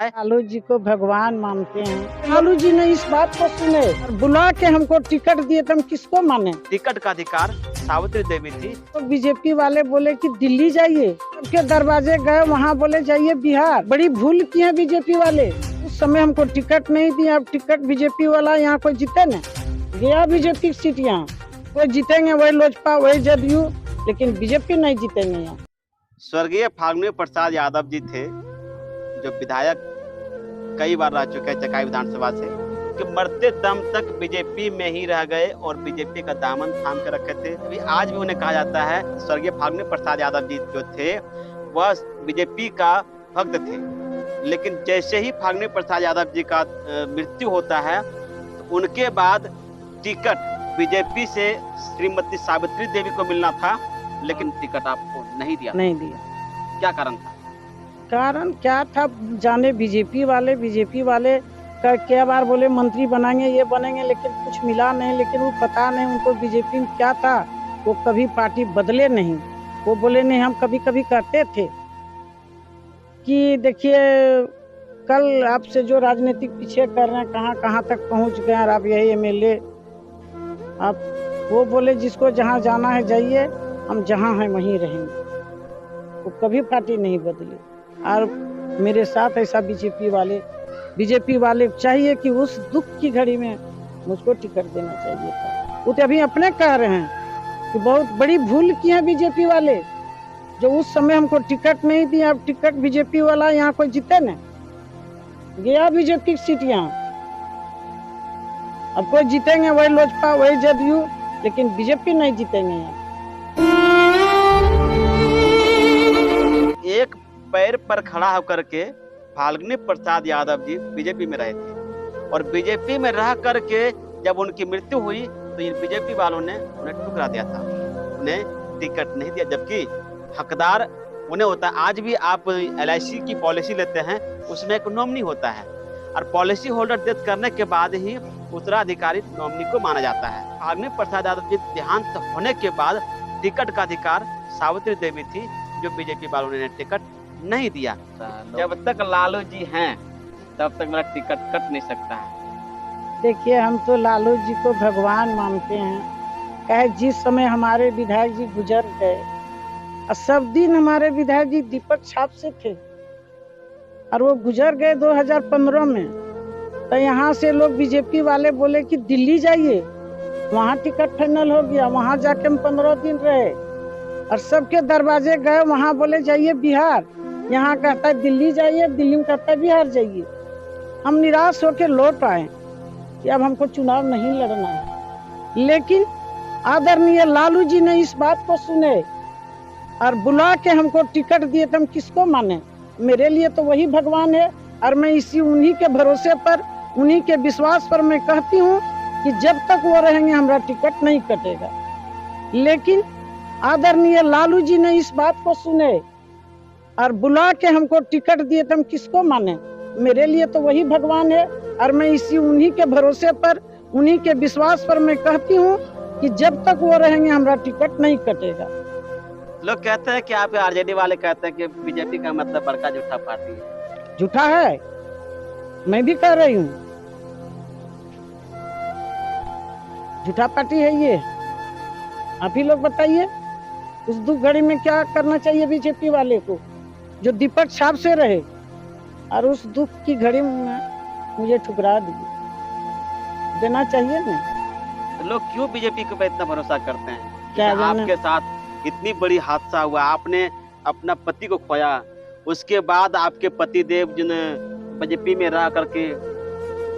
लालू जी को भगवान मानते हैं। लालू जी ने इस बात को सुने और बुला के हमको टिकट दिए तो हम किसको माने। टिकट का अधिकार सावित्री देवी थी। तो बीजेपी वाले बोले कि दिल्ली जाइए, सबके दरवाजे गए, वहाँ बोले जाइए बिहार। बड़ी भूल की है बीजेपी वाले। उस समय हमको टिकट नहीं दिया, अब टिकट बीजेपी वाला यहाँ कोई जीते न गया। बीजेपी की सीट यहाँ कोई जीतेंगे, वही लोजपा वही जदयू, लेकिन बीजेपी नहीं जीतेंगे यहाँ। स्वर्गीय फाल्गुनी प्रसाद यादव जी थे जो विधायक कई बार रह चुके हैं चकाई विधानसभा से, कि मरते दम तक बीजेपी में ही रह गए और बीजेपी का दामन थाम के रखे थे। अभी आज भी उन्हें कहा जाता है स्वर्गीय फाल्गुनी प्रसाद यादव जी जो थे वह बीजेपी का भक्त थे, लेकिन जैसे ही फाल्गुनी प्रसाद यादव जी का मृत्यु होता है तो उनके बाद टिकट बीजेपी से श्रीमती सावित्री देवी को मिलना था, लेकिन टिकट आपको नहीं दिया। क्या कारण था? कारण क्या था जाने। बीजेपी वाले का क्या बार बोले मंत्री बनाएंगे, ये बनेंगे, लेकिन कुछ मिला नहीं। लेकिन वो पता नहीं उनको बीजेपी में क्या था, वो कभी पार्टी बदले नहीं। वो बोले नहीं, हम कभी कभी कहते थे कि देखिए कल आपसे जो राजनीतिक पीछे कर रहे हैं कहाँ कहाँ तक पहुँच गए और आप यही एमएलए। आप वो बोले जिसको जहाँ जाना है जाइए, हम जहाँ हैं वहीं रहेंगे। वो कभी पार्टी नहीं बदली। और मेरे साथ ऐसा बीजेपी वाले चाहिए कि उस दुख की घड़ी में मुझको टिकट देना चाहिए था। वो तो अभी अपने कह रहे हैं कि बहुत बड़ी भूल की है बीजेपी वाले, जो उस समय हमको टिकट नहीं दिया। अब टिकट बीजेपी वाला यहाँ कोई जीते न गया। बीजेपी की सीट यहाँ अब कोई जीतेंगे, वही लोजपा वही जदयू, लेकिन बीजेपी नहीं जीतेंगे यहाँ। एक पैर पर खड़ा होकर के फाल्गुनी प्रसाद यादव जी बीजेपी में रहे थे, और बीजेपी में रह करके जब उनकी मृत्यु हुई तो इन बीजेपी वालों ने उन्हें ठुकरा दिया था, उन्हें टिकट नहीं दिया, जबकि हकदार उन्हें होता है। आज भी आप LIC की पॉलिसी लेते हैं, उसमें एक नॉमिनी होता है, और पॉलिसी होल्डर डेथ करने के बाद ही उत्तराधिकारी नॉमिनी को माना जाता है। फाल्गुनी प्रसाद यादव जी देहांत होने के बाद टिकट का अधिकार सावित्री देवी थी, जो बीजेपी वालों ने टिकट नहीं दिया। जब तक लालू जी हैं तब तक मेरा टिकट कट नहीं सकता है। देखिए हम तो लालू जी को भगवान मानते हैं। कहे जिस समय हमारे विधायक जी गुजर गए, और सब दिन हमारे विधायक जी दीपक छाप से थे, और वो गुजर गए 2015 में। तो यहाँ से लोग बीजेपी वाले बोले कि दिल्ली जाइए, वहाँ टिकट फाइनल हो गया। वहाँ जाके हम 15 दिन रहे और सबके दरवाजे गए, वहाँ बोले जाइए बिहार। यहाँ कहता है दिल्ली जाइए, दिल्ली में कहता है बिहार जाइए। हम निराश होकर लौट आए कि अब हमको चुनाव नहीं लड़ना है। लेकिन आदरणीय लालू जी ने इस बात को सुने और बुला के हमको टिकट दिए तो हम किसको माने। मेरे लिए तो वही भगवान है, और मैं उन्हीं के भरोसे पर, उन्हीं के विश्वास पर मैं कहती हूँ कि जब तक वो रहेंगे हमारा टिकट नहीं कटेगा। लेकिन आदरणीय लालू जी ने इस बात को सुने और बुला के हमको टिकट दिए तो हम किसको माने। मेरे लिए तो वही भगवान है, और मैं उन्हीं के भरोसे पर, उन्हीं के विश्वास पर मैं कहती हूँ कि जब तक वो रहेंगे हमारा टिकट नहीं कटेगा। लोग कहते हैं कि आप RJD वाले कहते हैं कि बीजेपी का मतलब बड़का झूठा पार्टी है। झूठा है, मैं भी कह रही हूँ झूठा पार्टी है ये। आप ही लोग बताइए उस दुख घड़ी में क्या करना चाहिए बीजेपी वाले को, जो दीपक छाप से रहे, और उस दुख की घड़ी में मुझे ठुकरा देना चाहिए ना। तो लोग क्यों बीजेपी के पे इतना भरोसा करते हैं? क्या आपके साथ इतनी बड़ी हादसा हुआ, आपने अपना पति को खोया, उसके बाद आपके पति देव जिन बीजेपी में रह करके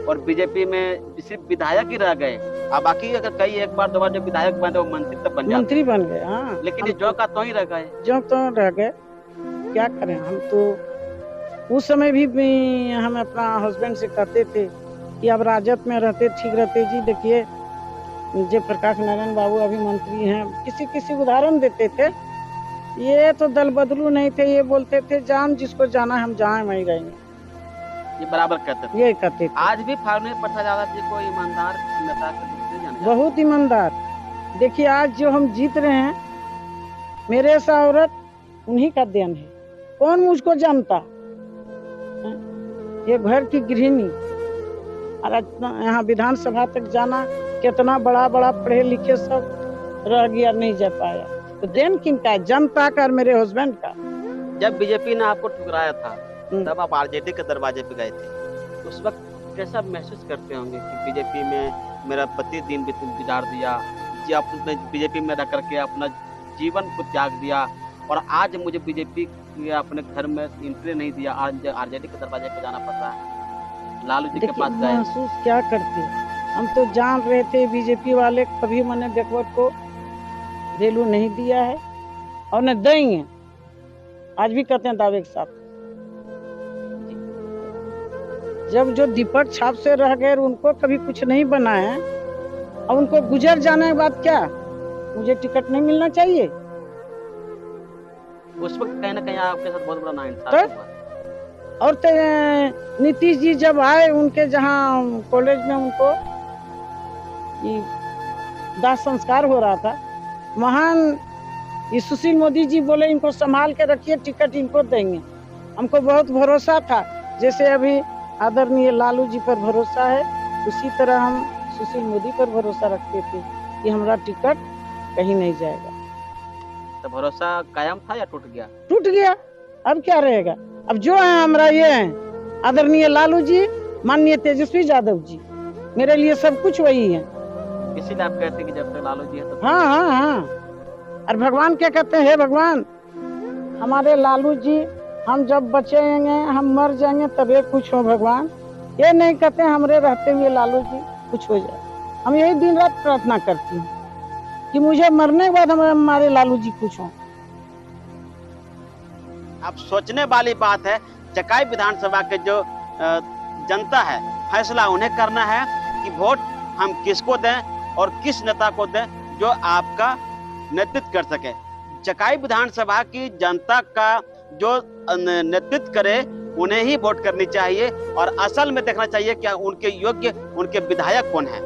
और बीजेपी में सिर्फ विधायक ही रह गए, अब बाकी अगर कई एक बार दो बार जो विधायक बने वो मंत्री तक बन गए। हाँ, लेकिन जो का तो ही रह गए। जो तो रह गए, क्या करें। हम तो उस समय भी हम अपना हस्बैंड से कहते थे कि अब राजद में रहते ठीक रहते जी। देखिए जयप्रकाश नारायण बाबू अभी मंत्री हैं, किसी उदाहरण देते थे। ये तो दल बदलू नहीं थे, ये बोलते थे जान जिसको जाना हम जहाँ वहीं रहेंगे, ये बराबर कहते थे। ये कहते थे। आज भी फाल्गुनी प्रसाद यादव जी को ईमानदार नेता के रूप में जाना जाता है। बहुत ईमानदार। देखिए आज जो हम जीत रहे हैं, मेरे ऐसा औरत उन्हीं का देन है। कौन मुझको जानता, ये घर की गृहिणी, और यहाँ विधानसभा तक जाना, कितना बड़ा बड़ा पढ़े लिखे सब रह गया, नहीं जा पाया। तो देन किनका? जनता का और मेरे हस्बैंड का। जब बीजेपी ने आपको ठुकराया था तब आप आरजेडी के दरवाजे पे गए थे, तो उस वक्त कैसा महसूस करते होंगे कि बीजेपी में मेरा पति दिन बिगाड़ दिया, जी आपने बीजेपी में रह करके अपना जीवन को त्याग दिया और आज मुझे बीजेपी अपने घर में एंट्री नहीं दिया, आज आरजेडी के दरवाजे पे जाना पड़ रहा है, लालू जी के देखिए, पास गए। महसूस क्या करते, हम तो जान रहे थे बीजेपी वाले कभी मैंने बैकवर्ड को वैल्यू नहीं दिया है और न देंगे, आज भी कहते हैं दावे के साथ। जब जो दीपक छाप से रह गए, उनको कभी कुछ नहीं बना है और उनको गुजर जाने के बाद क्या मुझे टिकट नहीं मिलना चाहिए? उस वक्त कहीं ना कहीं आपके साथ बहुत बड़ा नाइंसाफी हुआ। और तो नीतीश जी जब आए, उनके जहाँ कॉलेज में उनको दाह संस्कार हो रहा था, महान सुशील मोदी जी बोले इनको संभाल के रखिए, टिकट इनको देंगे। हमको बहुत भरोसा था, जैसे अभी आदरणीय लालू जी पर भरोसा है, उसी तरह हम सुशील मोदी पर भरोसा रखते थे कि हमारा टिकट कहीं नहीं जाएगा। तो भरोसा कायम था या टूट गया? टूट गया, अब क्या रहेगा? अब जो है हमारा ये है आदरणीय लालू जी, माननीय तेजस्वी यादव जी, मेरे लिए सब कुछ वही है। इसीलिए आप कहते हैं कि जब तक लालू जी है तो हाँ हाँ हाँ। और भगवान क्या कहते हैं? हे भगवान, हमारे लालू जी, हम जब बचेंगे, हम मर जाएंगे तबे कुछ हो भगवान। ये नहीं कहते हमरे रहते हुए लालू जी कुछ हो जाए। हम यही दिन रात प्रार्थना करती हूँ कि मुझे मरने के बाद हमारे लालू जी कुछ हो। अब सोचने वाली बात है, चकाई विधानसभा के जो जनता है, फैसला उन्हें करना है कि वोट हम किसको दें और किस नेता को दें जो आपका नेतृत्व कर सके। चकाई विधानसभा की जनता का जो नेतृत्व करे उन्हें ही वोट करनी चाहिए और असल में देखना चाहिए कि उनके योग्य उनके विधायक कौन है।